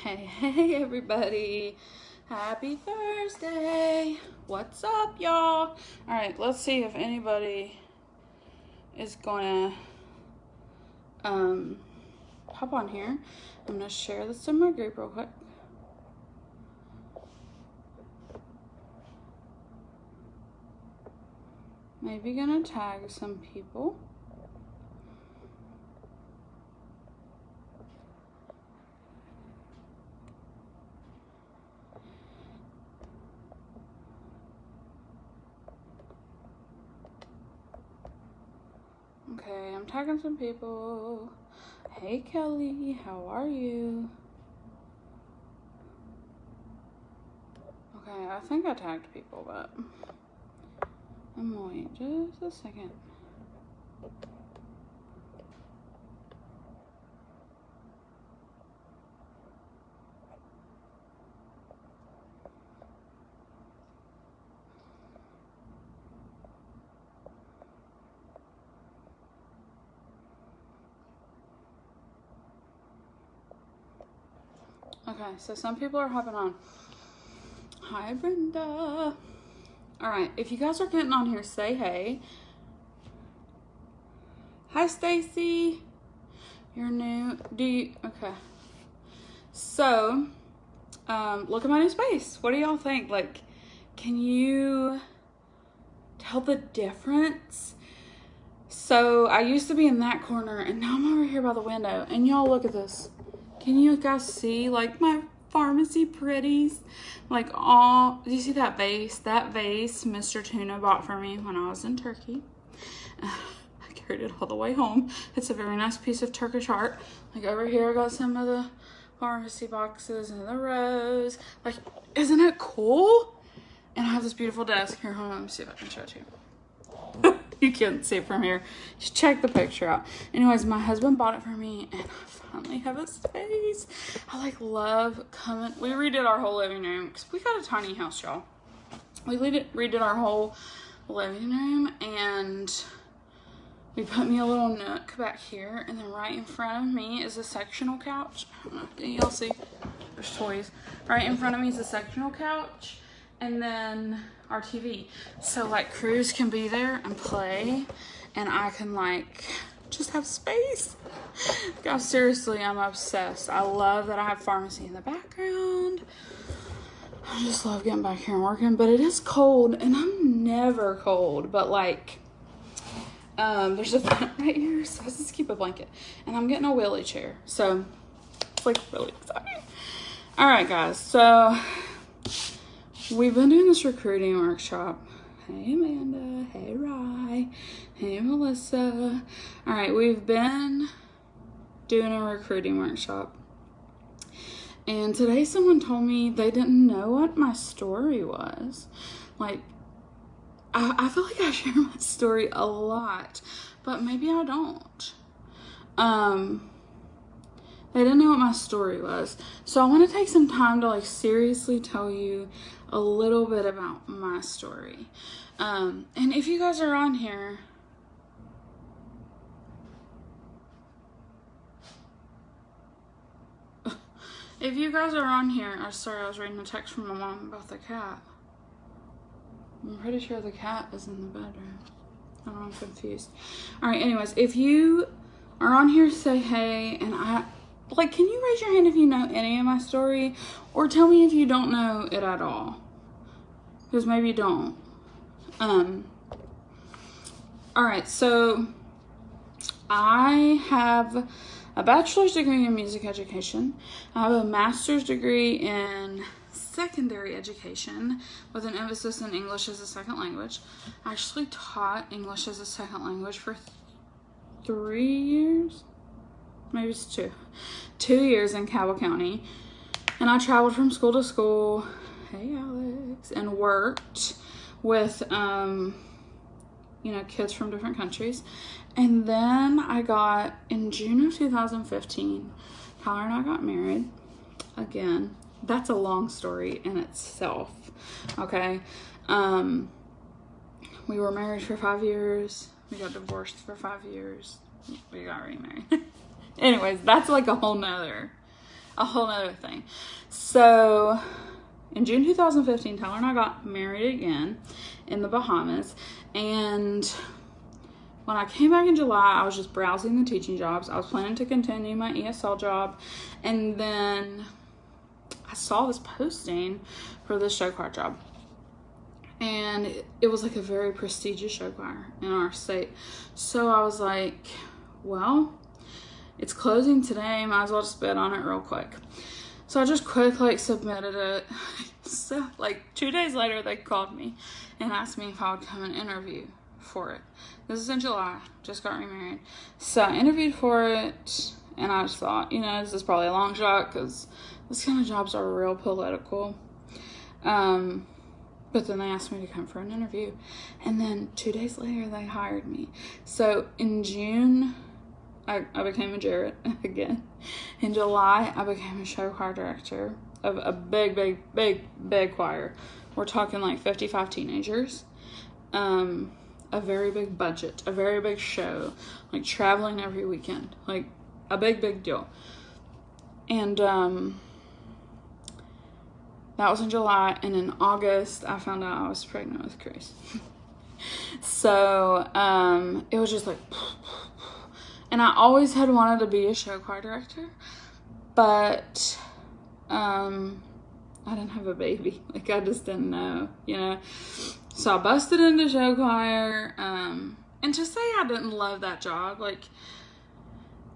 Hey everybody, happy Thursday. What's up, y'all? All right, let's see if anybody is gonna hop on here. I'm gonna share this in my group real quick. Maybe gonna tag some people. Okay, I'm tagging some people. Hey Kelly, how are you? Okay, I think I tagged people, but I'm gonna wait just a second. Okay, so some people are hopping on. Hi, Brenda. All right, if you guys are getting on here, say hey. Hi, Stacy. You're new. Okay. So, look at my new space. What do y'all think? Like, can you tell the difference? So, I used to be in that corner, and now I'm over here by the window. And y'all, look at this. Can you guys see, like, my Farmasi pretties? Like, all, do you see that vase? That vase Mr. Tuna bought for me when I was in Turkey. I carried it all the way home. It's a very nice piece of Turkish art. Like, over here I got some of the Farmasi boxes and the rose. Like, isn't it cool? And I have this beautiful desk. Here, hold on, let me see if I can show it to you. You can't see it from here. Just check the picture out. Anyways, my husband bought it for me, and I finally have a space. I like love coming. We redid our whole living room because we got a tiny house, y'all. We redid our whole living room, and we put me a little nook back here, and then right in front of me is a sectional couch. I don't know, can y'all see? There's toys. Right in front of me is a sectional couch, and then our TV. So like Cruz can be there and play, and I can like just have space. Guys, seriously, I'm obsessed. I love that I have Farmasi in the background. I just love getting back here and working, but it is cold, and I'm never cold, but like, there's a vent right here, so let's just keep a blanket, and I'm getting a wheelie chair, so it's like really exciting. All right, guys, so we've been doing this recruiting workshop. Hey, Amanda. Hey, Rye. Hey, Melissa. All right, we've been doing a recruiting workshop. And today someone told me they didn't know what my story was. Like, I feel like I share my story a lot, but maybe I don't. They didn't know what my story was. So I want to take some time to like seriously tell you a little bit about my story. And if you guys are on here, oh, sorry, I was reading a text from my mom about the cat. I'm pretty sure the cat is in the bedroom. Oh, I'm confused. All right, anyways, if you are on here, say hey, and can you raise your hand if you know any of my story, or tell me if you don't know it at all, because maybe you don't. All right, so I have a bachelor's degree in music education. I have a master's degree in secondary education with an emphasis in English as a second language. I actually taught English as a second language for 3 years. Maybe it's 2 years in Cabell County, and I traveled from school to school, hey Alex, and worked with kids from different countries. And then in June of 2015, Tyler and I got married again. That's a long story in itself, okay? We were married for 5 years, we got divorced for 5 years, we got remarried. Anyways, that's like a whole nother a whole nother thing. So in June 2015, Tyler and I got married again in the Bahamas. And when I came back in July, I was just browsing the teaching jobs. I was planning to continue my ESL job. And then I saw this posting for this show choir job. And it was like a very prestigious show choir in our state. So I was like, well, it's closing today. Might as well just bid on it real quick. So I just quick submitted it. So 2 days later, they called me and asked me if I would come and interview for it. This is in July. Just got remarried. So I interviewed for it, and I just thought, this is probably a long shot because this kind of jobs are real political. But then they asked me to come for an interview. And then 2 days later, they hired me. So in June, I became a Jarrett again. In July, I became a show choir director of a big choir. We're talking 55 teenagers. A very big budget, a very big show, traveling every weekend, a big deal. And that was in July, and in August, I found out I was pregnant with Chris. So, it was just and I always had wanted to be a show choir director, but, I didn't have a baby. I just didn't know, So I busted into show choir, and to say I didn't love that job,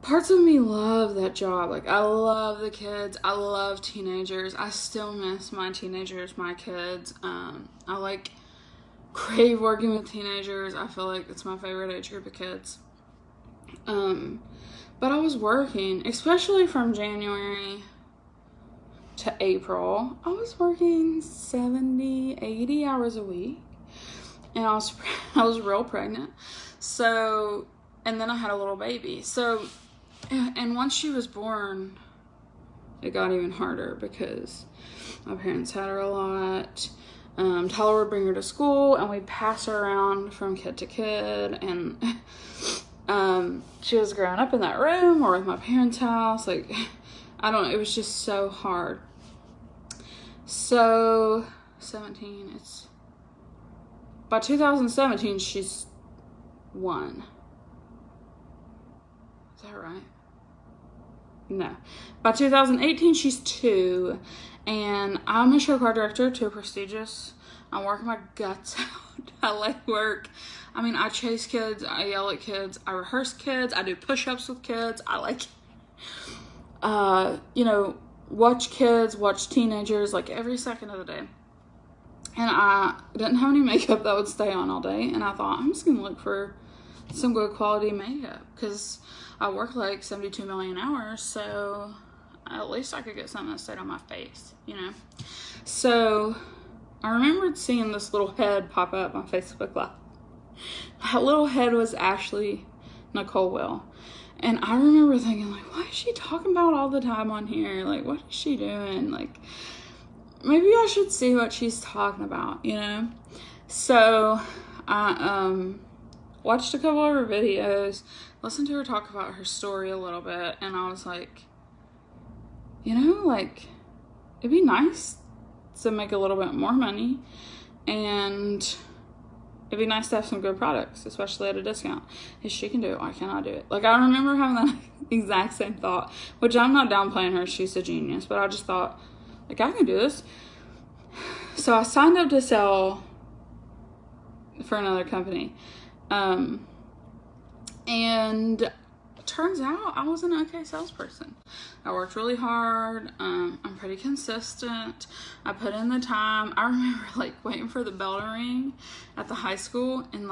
parts of me love that job. I love the kids. I love teenagers. I still miss my teenagers, my kids. I crave working with teenagers. I feel like it's my favorite age group of kids. But I was working, especially from January to April. I was working 70, 80 hours a week. And I was real pregnant. So, and then I had a little baby. So, and once she was born, it got even harder because my parents had her a lot. Tyler would bring her to school, and we'd pass her around from kid to kid. And she was growing up in that room or with my parents' house. I don't know. It was just so hard. So, 17, by 2017, she's 1. Is that right? No. By 2018, she's 2. And I'm a show choir director to a prestigious. I'm working my guts out. I like work. I chase kids. I yell at kids. I rehearse kids. I do push-ups with kids. I watch kids, watch teenagers, every second of the day. And I didn't have any makeup that would stay on all day. And I thought, I'm just going to look for some good quality makeup because I work 72 million hours. So at least I could get something that stayed on my face, So I remembered seeing this little head pop up on Facebook Live. That little head was Ashley Nicole Will. And I remember thinking, why is she talking about all the time on here? What is she doing? Maybe I should see what she's talking about, So I watched a couple of her videos, listened to her talk about her story a little bit, and I was like, it'd be nice to make a little bit more money, and it'd be nice to have some good products, especially at a discount. If she can do it, why can't I do it? I remember having that exact same thought, which I'm not downplaying her. She's a genius, but I just thought, I can do this. So I signed up to sell for another company. And it turns out I was an okay salesperson. I worked really hard. I'm pretty consistent. I put in the time. I remember waiting for the bell to ring at the high school, and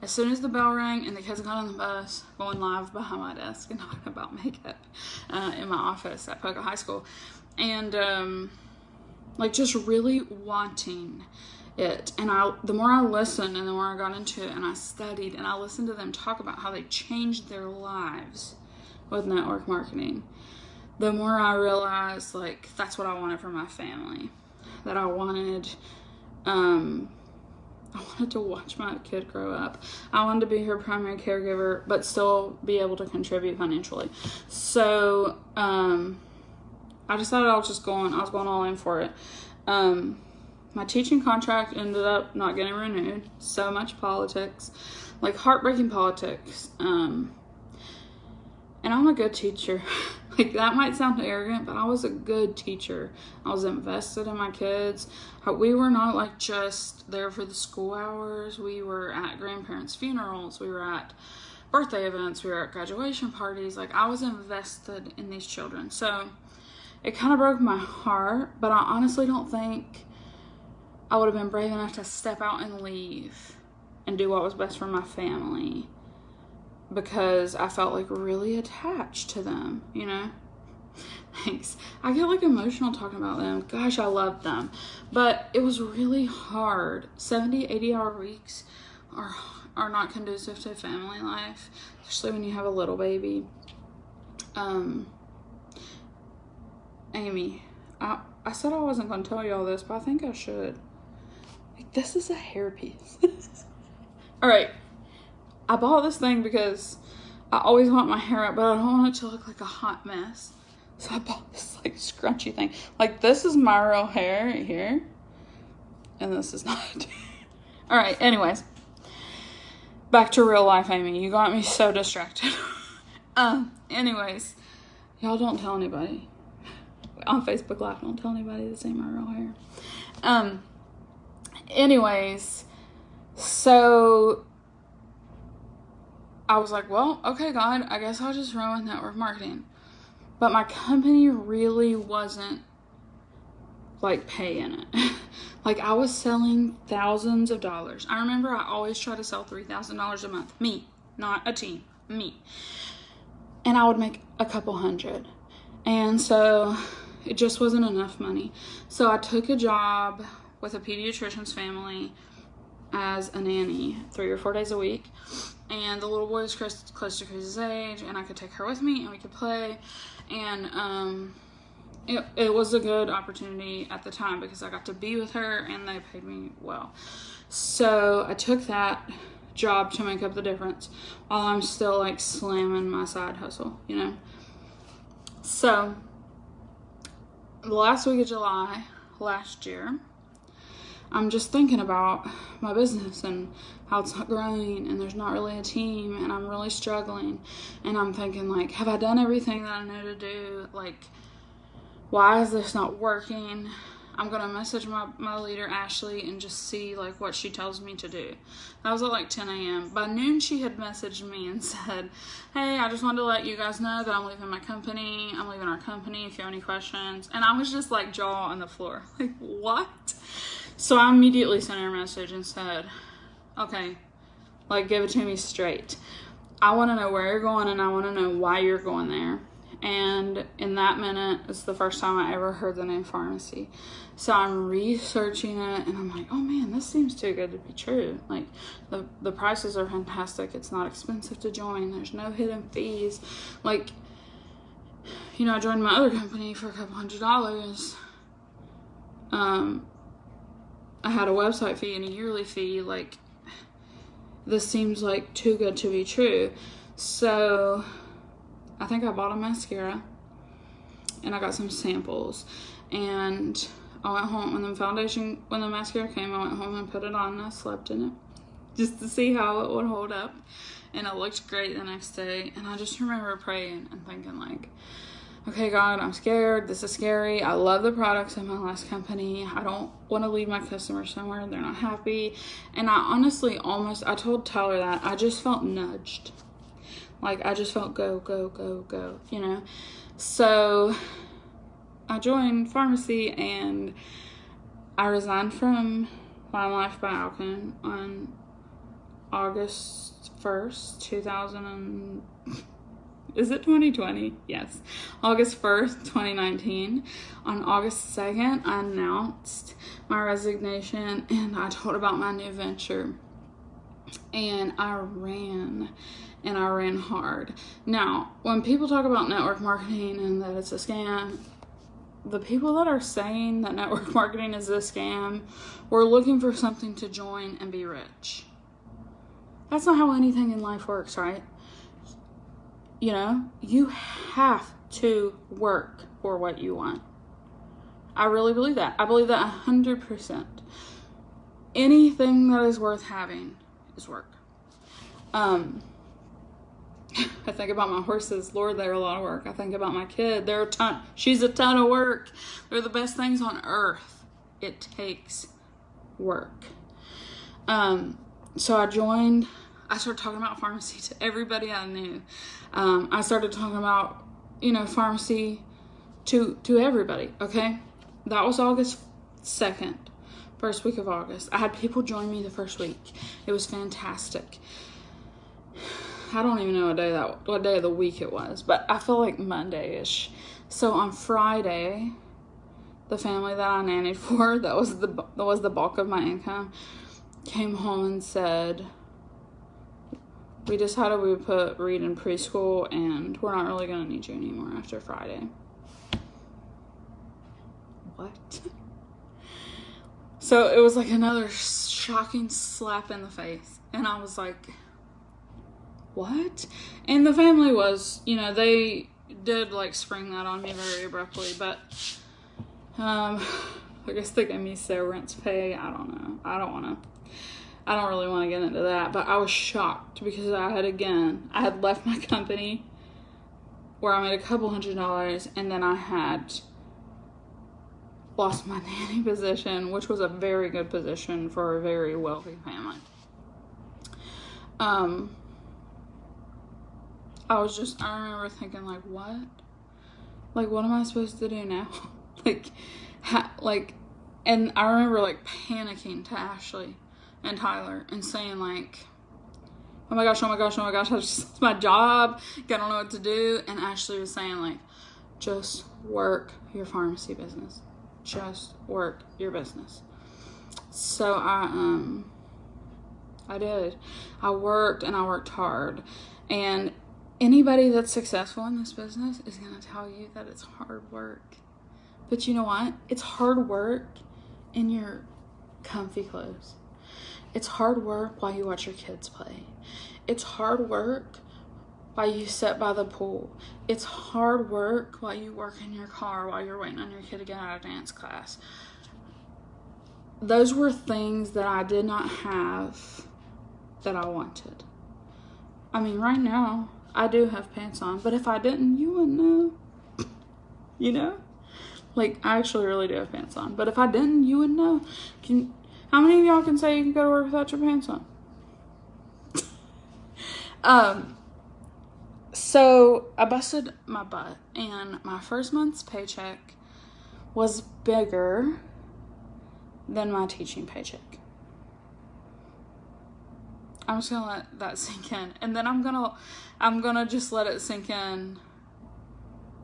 as soon as the bell rang and the kids got on the bus, going live behind my desk and talking about makeup in my office at Poca High School. And just really wanting it. And the more I listened and the more I got into it and I studied and I listened to them talk about how they changed their lives with network marketing, the more I realized that's what I wanted for my family. That I wanted to watch my kid grow up. I wanted to be her primary caregiver, but still be able to contribute financially. So, I decided I was going all in for it. My teaching contract ended up not getting renewed. So much politics, like heartbreaking politics. And I'm a good teacher. Like, that might sound arrogant, but I was a good teacher. I was invested in my kids. We were not like just there for the school hours. We were at grandparents' funerals. We were at birthday events. We were at graduation parties. Like, I was invested in these children. So it kind of broke my heart, but I honestly don't think I would have been brave enough to step out and leave and do what was best for my family, because I felt like really attached to them, you know? Thanks. I get like emotional talking about them. Gosh, I love them. But it was really hard. 70, 80-hour weeks are not conducive to family life, especially when you have a little baby. Amy, I said I wasn't going to tell you all this, but I think I should. Like, this is a hairpiece. All right. I bought this thing because I always want my hair up, but I don't want it to look like a hot mess. So I bought this like scrunchy thing. Like, this is my real hair right here, and this is not. All right, anyways, back to real life, Amy. You got me so distracted. Anyways, y'all don't tell anybody. On Facebook Live, don't tell anybody this ain't my real hair. Anyways, so I was like, well, okay, God, I guess I'll just run with network marketing. But my company really wasn't like paying it. Like, I was selling thousands of dollars. I remember I always try to sell $3,000 a month. Me, not a team, me. And I would make a couple hundred. And so it just wasn't enough money. So I took a job with a pediatrician's family as a nanny 3 or 4 days a week. And the little boy was close to Chris's age, and I could take her with me and we could play. And it was a good opportunity at the time because I got to be with her and they paid me well. So I took that job to make up the difference while I'm still like slamming my side hustle, you know. So the last week of July last year, I'm just thinking about my business and how it's not growing and there's not really a team and I'm really struggling. And I'm thinking, like, have I done everything that I know to do? Like, why is this not working? I'm going to message my leader, Ashley, and just see, like, what she tells me to do. That was at, like, 10 a.m. By noon, she had messaged me and said, hey, I just wanted to let you guys know that I'm leaving my company. I'm leaving our company if you have any questions. And I was just, like, jaw on the floor. Like, what? So I immediately sent her a message and said, okay, like, give it to me straight. I want to know where you're going and I want to know why you're going there. And in that minute, it's the first time I ever heard the name Farmasi. So I'm researching it and I'm like, oh man, this seems too good to be true. Like, the prices are fantastic. It's not expensive to join. There's no hidden fees. Like, you know, I joined my other company for a couple $100. I had a website fee and a yearly fee. Like, this seems like too good to be true. So I think I bought a mascara and I got some samples, and I went home when the mascara came. I went home and put it on and I slept in it just to see how it would hold up, and it looked great the next day. And I just remember praying and thinking, like, okay, God, I'm scared. This is scary. I love the products in my last company. I don't want to leave my customers somewhere they're not happy. And I honestly I told Tyler that I just felt nudged. Like, I just felt go, go, go, go, you know? So I joined Farmasi and I resigned from Fine Life by Alkin on August 1st, is it 2020? Yes. August 1st, 2019. On August 2nd, I announced my resignation and I told about my new venture. And I ran hard. Now, when people talk about network marketing and that it's a scam, the people that are saying that network marketing is a scam were looking for something to join and be rich. That's not how anything in life works, right? You know, you have to work for what you want. I really believe that. I believe that 100%. Anything that is worth having is work. I think about my horses. Lord, they're a lot of work. I think about my kid. She's a ton of work. They're the best things on earth. It takes work. So I started talking about Farmasi to everybody I knew. I started talking about, Farmasi to everybody, okay? That was August 2nd, first week of August. I had people join me the first week. It was fantastic. I don't even know what day of the week it was, but I feel like Monday-ish. So on Friday, the family that I nannied for, that was the bulk of my income, came home and said, we decided we would put Reed in preschool and we're not really going to need you anymore after Friday. What? So it was like another shocking slap in the face. And I was like, what? And the family was, they did like spring that on me very abruptly, but I guess they gave me severance pay. I don't know. I don't really want to get into that, but I was shocked because I had left my company where I made a couple $100, and then I had lost my nanny position, which was a very good position for a very wealthy family. I remember thinking, like, what? Like, what am I supposed to do now? And I remember, like, panicking to Ashley and Tyler and saying, like, oh my gosh, I just lost my job. I don't know what to do. And Ashley was saying, like, just work your pharmacy business. Just work your business. So I did. I worked and I worked hard. And anybody that's successful in this business is going to tell you that it's hard work. But you know what? It's hard work in your comfy clothes. It's hard work while you watch your kids play. It's hard work while you sit by the pool. It's hard work while you work in your car while you're waiting on your kid to get out of dance class. Those were things that I did not have that I wanted. I mean, right now, I do have pants on, but if I didn't, you wouldn't know. Like, I actually really do have pants on, but if I didn't, you wouldn't know. How many of y'all can say you can go to work without your pants on? So I busted my butt, and my first month's paycheck was bigger than my teaching paycheck. I'm just gonna let that sink in, and then I'm gonna just let it sink in.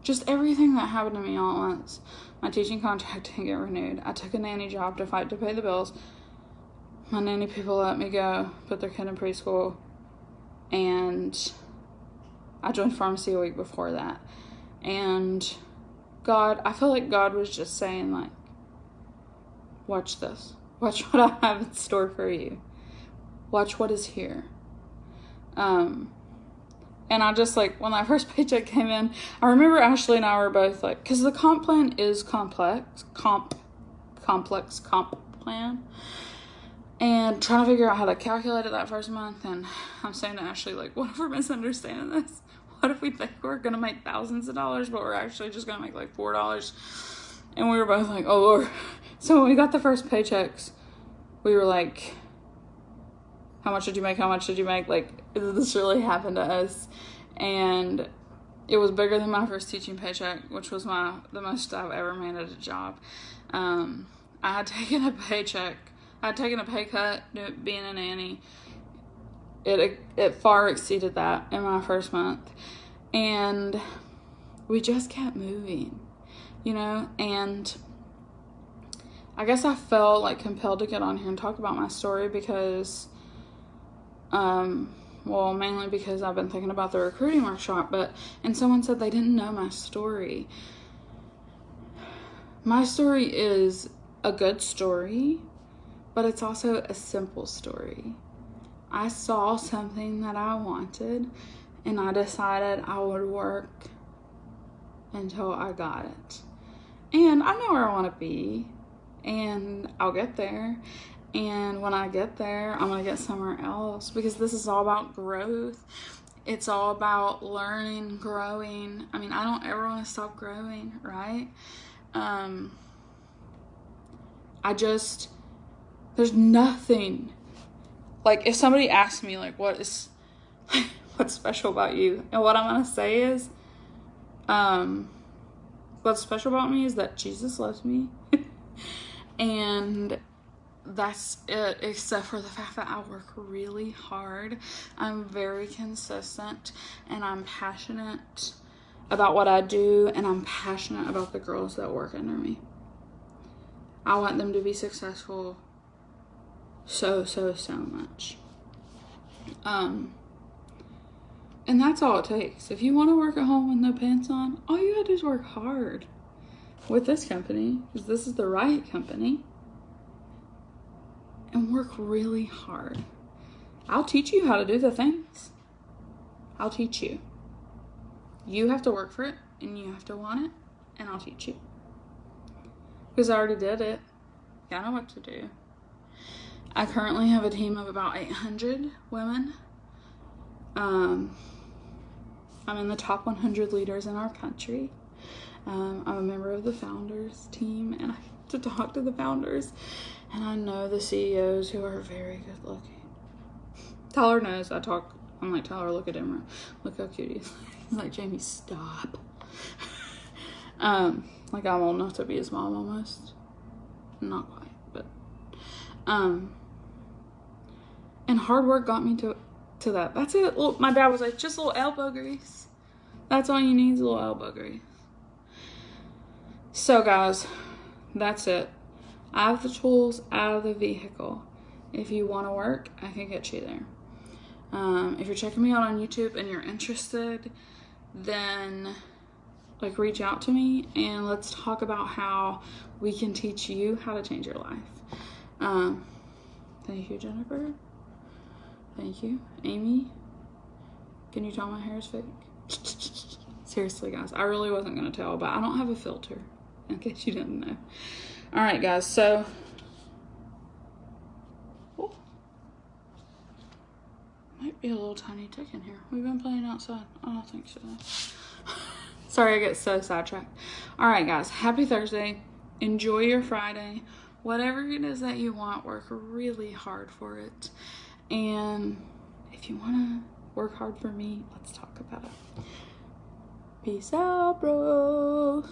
Just everything that happened to me all at once. My teaching contract didn't get renewed. I took a nanny job to fight to pay the bills. My nanny people let me go, put their kid in preschool, and I joined Farmasi a week before that. And I feel like God was just saying, like, watch this. Watch what I have in store for you. Watch what is here. And I just, like, when that first paycheck came in, I remember Ashley and I were both like, because the comp plan is complex comp plan, and trying to figure out how to calculate it that first month. And I'm saying to Ashley, like, what if we're misunderstanding this? What if we think we're going to make thousands of dollars, but we're actually just going to make like $4? And we were both like, oh Lord. So when we got the first paychecks, we were like, how much did you make? How much did you make? Like, this really happened to us. And it was bigger than my first teaching paycheck, which was the most I've ever made at a job. I had taken a paycheck. I had taken a pay cut being a nanny. It far exceeded that in my first month. And we just kept moving, and I guess I felt like compelled to get on here and talk about my story because, mainly because I've been thinking about the recruiting workshop, and someone said they didn't know my story. My story is a good story, but it's also a simple story. I saw something that I wanted, and I decided I would work until I got it. And I know where I want to be, and I'll get there. And when I get there, I'm going to get somewhere else, because this is all about growth. It's all about learning, growing. I mean, I don't ever want to stop growing, right? There's nothing. Like, if somebody asks me, like, what's special about you? And what I'm going to say is, what's special about me is that Jesus loves me. And that's it, except for the fact that I work really hard. I'm very consistent, and I'm passionate about what I do, and I'm passionate about the girls that work under me. I want them to be successful so much. And that's all it takes. If you want to work at home with no pants on, all you gotta do is work hard with this company, because this is the right company, and work really hard. I'll teach you how to do the things. I'll teach you. You have to work for it, and you have to want it, and I'll teach you. Because I already did it. I know what to do. I currently have a team of about 800 women. I'm in the top 100 leaders in our country. I'm a member of the founders team, and I get to talk to the founders, and I know the CEOs who are very good looking. Tyler knows I'm like, Tyler, look at him. Look how cute he is. He's like, Jamie, stop. Like, I'm old enough to be his mom almost. Not quite, but and hard work got me to that. That's it. Look, my dad was like, just a little elbow grease. That's all you need is a little elbow grease. So guys, that's it. I have the tools, I have the vehicle. If you want to work, I can get you there. If you're checking me out on YouTube and you're interested, then like reach out to me and let's talk about how we can teach you how to change your life. Thank you, Jennifer. Thank you, Amy. Can you tell my hair is fake? Seriously, guys, I really wasn't gonna tell, but I don't have a filter, in case you didn't know. All right, guys, so might be a little tiny tick in here. We've been playing outside. I don't think so. Sorry, I get so sidetracked. All right, guys, happy Thursday. Enjoy your Friday. Whatever it is that you want, work really hard for it. And if you want to work hard for me, let's talk about it. Peace out, bros.